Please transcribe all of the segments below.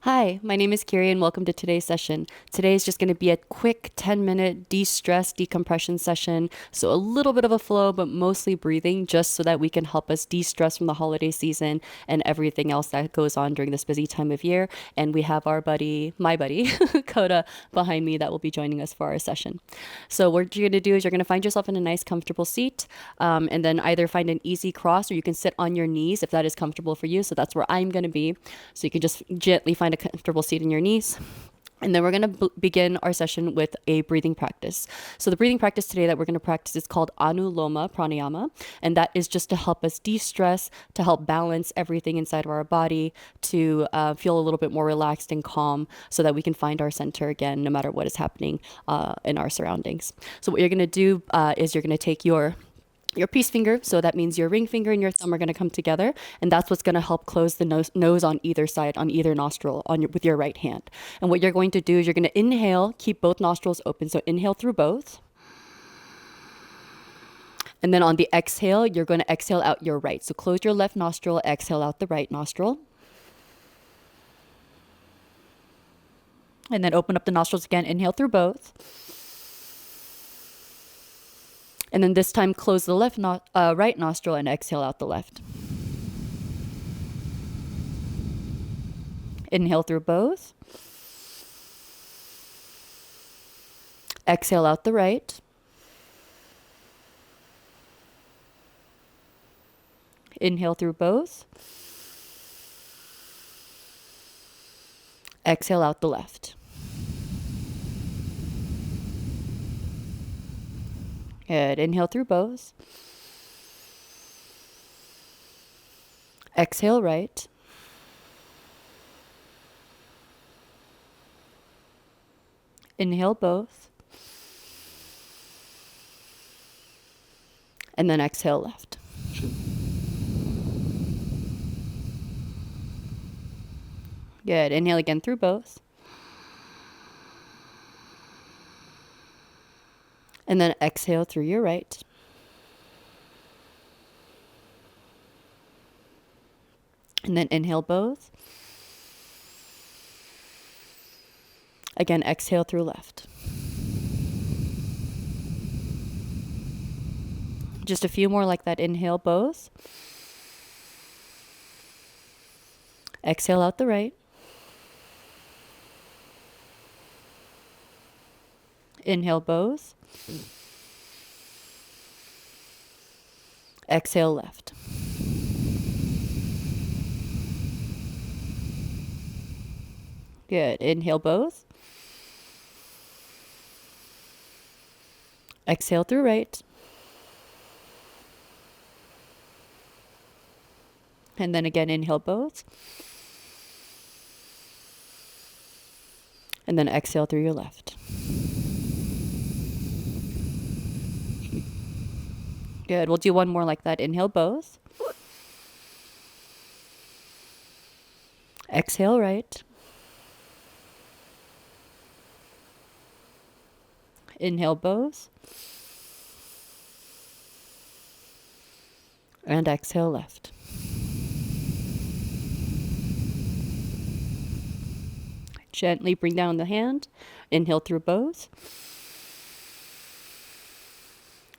Hi, my name is Kiri and welcome to today's session. Today is just going to be a quick 10-minute de-stress decompression session. So a little bit of a flow, but mostly breathing just so that we can help us de-stress from the holiday season and everything else that goes on during this busy time of year. And we have my buddy, Coda, behind me that will be joining us for our session. So what you're going to do is you're going to find yourself in a nice comfortable seat, and then either find an easy cross or you can sit on your knees if that is comfortable for you. So that's where I'm going to be. So you can just gently find a comfortable seat in your knees. And then we're going to begin our session with a breathing practice. So the breathing practice today that we're going to practice is called loma pranayama. And that is just to help us de-stress, to help balance everything inside of our body, to feel a little bit more relaxed and calm so that we can find our center again, no matter what is happening in our surroundings. So what you're going to do is you're going to take your peace finger, so that means your ring finger and your thumb are going to come together, and that's what's going to help close the nose on either side, on either nostril, with your right hand. And what you're going to do is you're going to inhale, keep both nostrils open, so inhale through both. And then on the exhale, you're going to exhale out your right. So close your left nostril, exhale out the right nostril. And then open up the nostrils again, inhale through both. And then this time, close the right nostril and exhale out the left. Inhale through both. Exhale out the right. Inhale through both. Exhale out the left. Good. Inhale through both. Exhale right. Inhale both. And then exhale left. Good. Inhale again through both. And then exhale through your right. And then inhale both. Again, exhale through left. Just a few more like that. Inhale both. Exhale out the right. Inhale both. Exhale left. Good. Inhale both. Exhale through right. And then again, inhale both. And then exhale through your left. Good. We'll do one more like that. Inhale both. Exhale right. Inhale both. And exhale left. Gently bring down the hand. Inhale through both.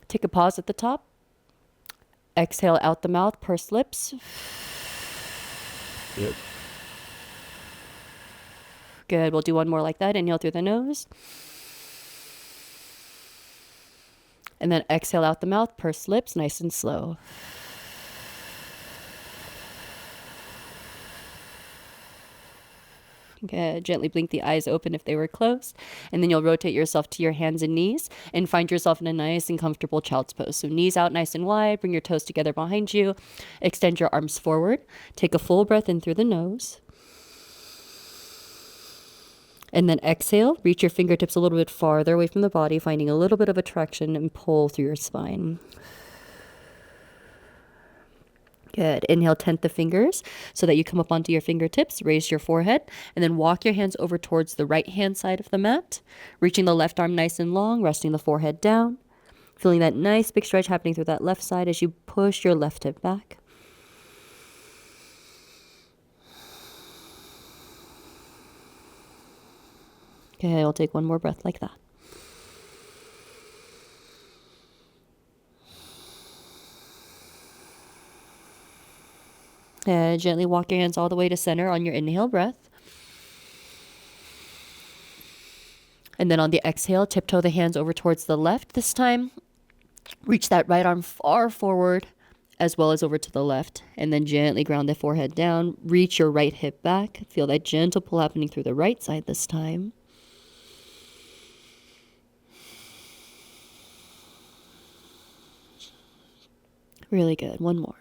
Take a pause at the top. Exhale out the mouth, purse lips. Yep. Good. We'll do one more like that. Inhale through the nose. And then exhale out the mouth, purse lips, nice and slow. Good. Gently blink the eyes open if they were closed. And then you'll rotate yourself to your hands and knees and find yourself in a nice and comfortable child's pose. So knees out nice and wide. Bring your toes together behind you. Extend your arms forward. Take a full breath in through the nose. And then exhale, reach your fingertips a little bit farther away from the body, finding a little bit of a traction and pull through your spine. Good. Inhale, tent the fingers so that you come up onto your fingertips, raise your forehead, and then walk your hands over towards the right hand side of the mat, reaching the left arm nice and long, resting the forehead down, feeling that nice big stretch happening through that left side as you push your left hip back. Okay, I'll take one more breath like that. And gently walk your hands all the way to center on your inhale breath. And then on the exhale, tiptoe the hands over towards the left this time. Reach that right arm far forward as well as over to the left. And then gently ground the forehead down. Reach your right hip back. Feel that gentle pull happening through the right side this time. Really good. One more.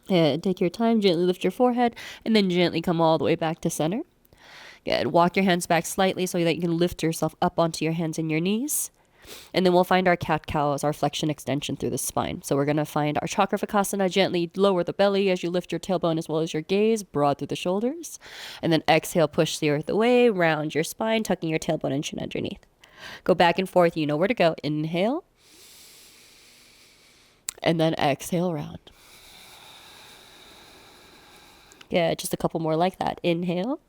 And take your time, gently lift your forehead, and then gently come all the way back to center. Good. Walk your hands back slightly so that you can lift yourself up onto your hands and your knees. And then we'll find our cat-cow as our flexion extension through the spine. So we're going to find our Chakrafikasana. Gently lower the belly as you lift your tailbone as well as your gaze, broad through the shoulders. And then exhale, push the earth away, round your spine, tucking your tailbone and chin underneath. Go back and forth. You know where to go. Inhale. And then exhale, round. Yeah, just a couple more like that. Inhale.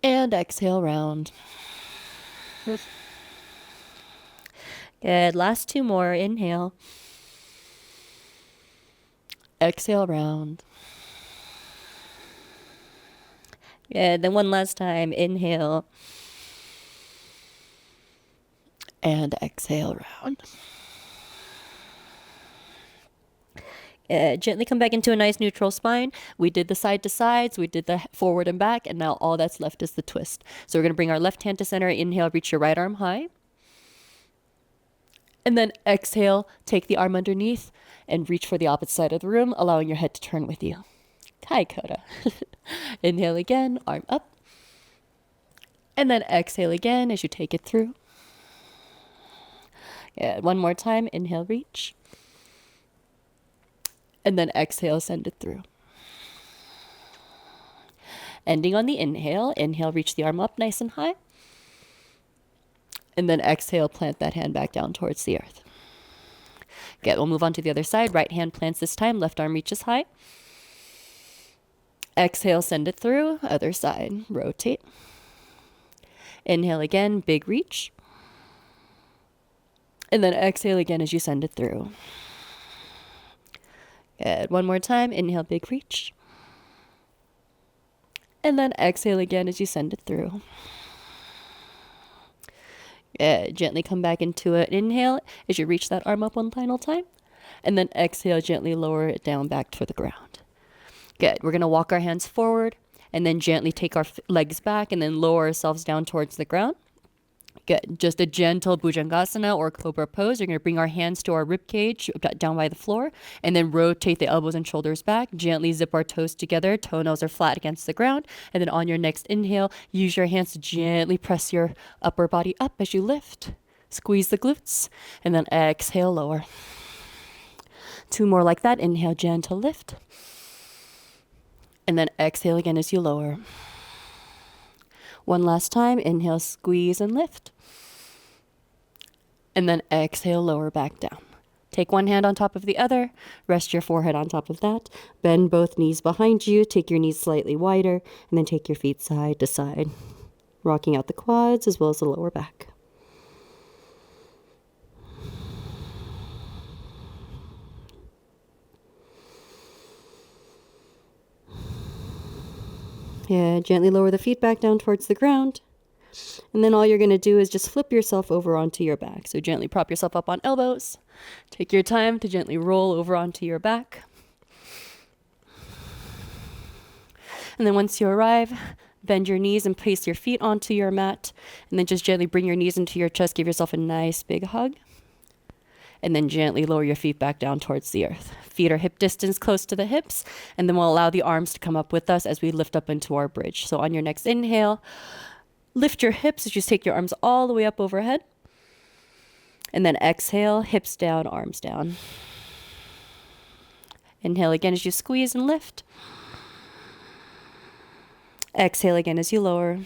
And exhale, round. Good. Last two more. Inhale. Exhale, round. Good. Then one last time. Inhale. And exhale, round. Gently come back into a nice neutral spine. We did the side to sides, we did the forward and back, and now all that's left is the twist. So we're going to bring our left hand to center. Inhale, reach your right arm high. And then exhale, take the arm underneath and reach for the opposite side of the room, allowing your head to turn with you. Hi, Coda. Inhale again, arm up. And then exhale again as you take it through. Yeah, one more time. Inhale, reach. And then exhale, send it through. Ending on the inhale. Inhale, reach the arm up nice and high. And then exhale, plant that hand back down towards the earth. Okay, we'll move on to the other side. Right hand plants this time. Left arm reaches high. Exhale, send it through. Other side. Rotate. Inhale again, big reach. And then exhale again as you send it through. Good. One more time. Inhale, big reach. And then exhale again as you send it through. Good. Gently come back into it. Inhale as you reach that arm up one final time. And then exhale, gently lower it down back to the ground. Good. We're going to walk our hands forward and then gently take our legs back and then lower ourselves down towards the ground. Good. Just a gentle Bhujangasana or Cobra pose. We're going to bring our hands to our rib cage down by the floor and then rotate the elbows and shoulders back. Gently zip our toes together. Toenails are flat against the ground. And then on your next inhale, use your hands to gently press your upper body up as you lift. Squeeze the glutes. And then exhale, lower. Two more like that. Inhale, gentle lift. And then exhale again as you lower. One last time. Inhale, squeeze and lift. And then exhale, lower back down. Take one hand on top of the other. Rest your forehead on top of that. Bend both knees behind you. Take your knees slightly wider. And then take your feet side to side. Rocking out the quads as well as the lower back. Yeah, gently lower the feet back down towards the ground. And then all you're going to do is just flip yourself over onto your back. So gently prop yourself up on elbows. Take your time to gently roll over onto your back. And then once you arrive, bend your knees and place your feet onto your mat. And then just gently bring your knees into your chest. Give yourself a nice big hug. And then gently lower your feet back down towards the earth. Feet are hip distance close to the hips. And then we'll allow the arms to come up with us as we lift up into our bridge. So on your next inhale, lift your hips as you take your arms all the way up overhead. And then exhale, hips down, arms down. Inhale again as you squeeze and lift. Exhale again as you lower.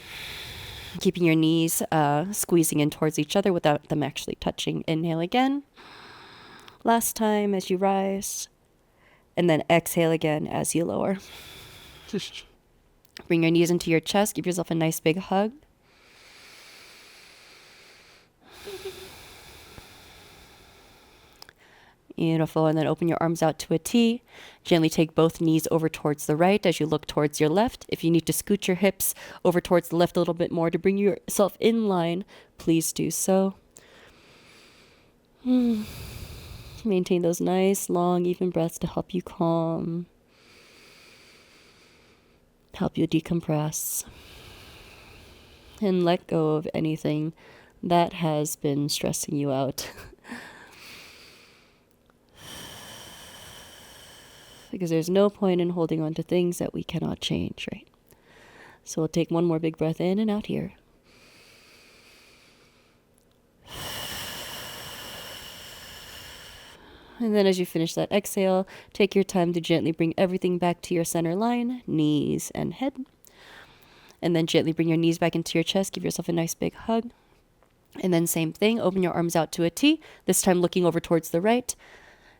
Keeping your knees squeezing in towards each other without them actually touching. Inhale again. Last time as you rise. And then exhale again as you lower. Bring your knees into your chest. Give yourself a nice big hug. Beautiful. And then open your arms out to a T. Gently take both knees over towards the right as you look towards your left. If you need to scoot your hips over towards the left a little bit more to bring yourself in line, please do so. Maintain those nice, long, even breaths to help you calm, help you decompress, and let go of anything that has been stressing you out. Because there's no point in holding on to things that we cannot change, right? So we'll take one more big breath in and out here. And then as you finish that exhale, take your time to gently bring everything back to your center line, knees and head. And then gently bring your knees back into your chest. Give yourself a nice big hug. And then same thing, open your arms out to a T, this time looking over towards the right.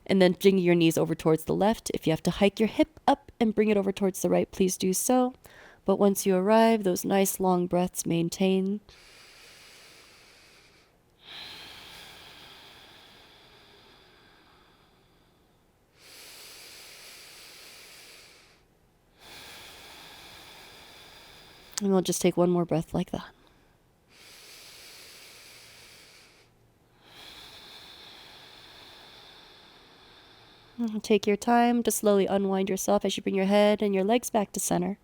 And then bring your knees over towards the left. If you have to hike your hip up and bring it over towards the right, please do so. But once you arrive, those nice long breaths maintain. And we'll just take one more breath like that. Take your time to slowly unwind yourself as you bring your head and your legs back to center.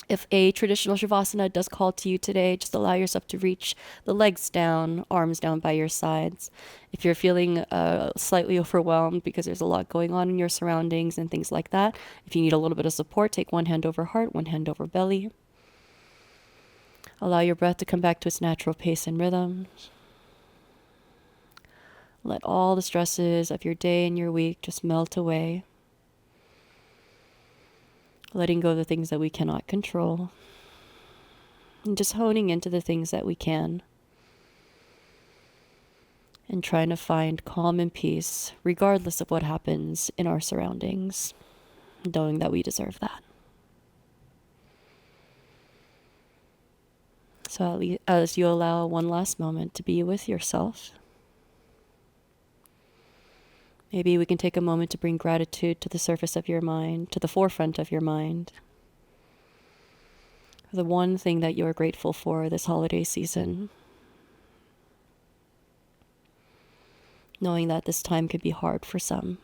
If a traditional Savasana does call to you today, just allow yourself to reach the legs down, arms down by your sides. If you're feeling slightly overwhelmed because there's a lot going on in your surroundings and things like that, if you need a little bit of support, take one hand over heart, one hand over belly. Allow your breath to come back to its natural pace and rhythm. Let all the stresses of your day and your week just melt away. Letting go of the things that we cannot control. And just honing into the things that we can. And trying to find calm and peace, regardless of what happens in our surroundings. Knowing that we deserve that. So as you allow one last moment to be with yourself, maybe we can take a moment to bring gratitude to the surface of your mind, to the forefront of your mind. The one thing that you're grateful for this holiday season. Knowing that this time could be hard for some.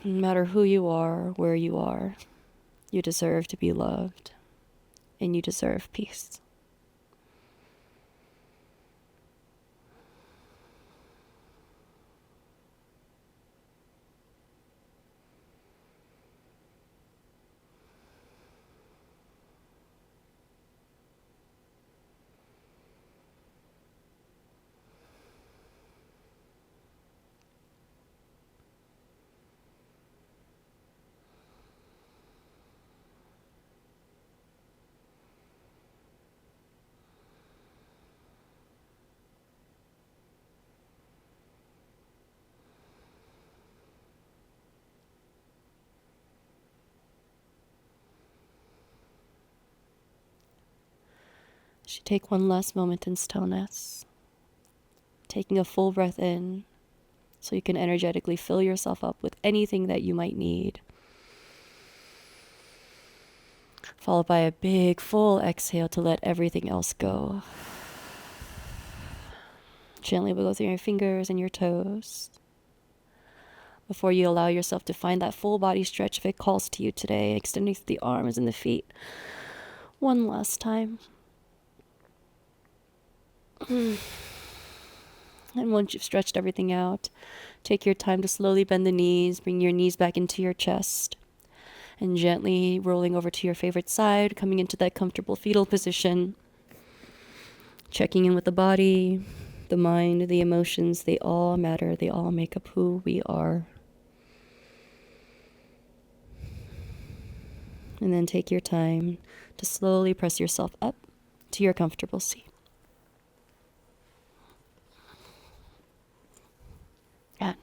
No matter who you are, where you are, you deserve to be loved, and you deserve peace. You take one last moment in stillness, taking a full breath in so you can energetically fill yourself up with anything that you might need. Followed by a big full exhale to let everything else go. Gently wiggle through your fingers and your toes before you allow yourself to find that full body stretch if it calls to you today, extending through the arms and the feet. One last time. And once you've stretched everything out, take your time to slowly bend the knees, bring your knees back into your chest, and gently rolling over to your favorite side, coming into that comfortable fetal position, checking in with the body, the mind, the emotions. They all matter. They all make up who we are. And then take your time to slowly press yourself up to your comfortable seat. And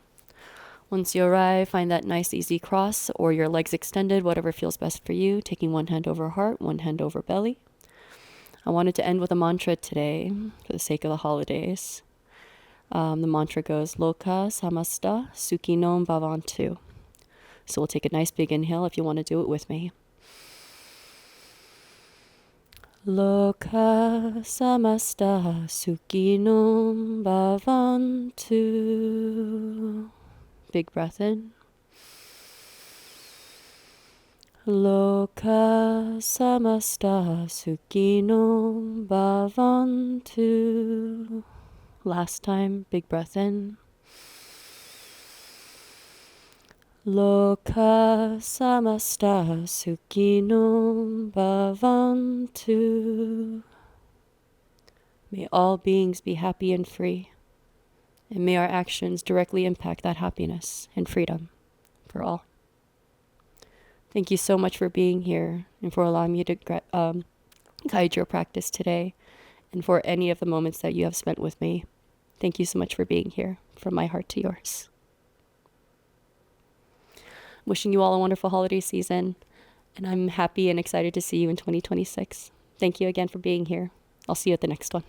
once you arrive, find that nice easy cross or your legs extended, whatever feels best for you, taking one hand over heart, one hand over belly. I wanted to end with a mantra today for the sake of the holidays. The mantra goes, Loka samasta sukhinom bhavantu. So we'll take a nice big inhale if you want to do it with me. Loka samasta sukhinom bhavantu. Big breath in. Loka samasta sukhinom bhavantu. Last time, big breath in. Loka samasta sukhinom bhavantu. May all beings be happy and free, and may our actions directly impact that happiness and freedom for all. Thank you so much for being here and for allowing me to guide your practice today, and for any of the moments that you have spent with me. Thank you so much for being here, from my heart to yours. Wishing you all a wonderful holiday season, and I'm happy and excited to see you in 2026. Thank you again for being here. I'll see you at the next one.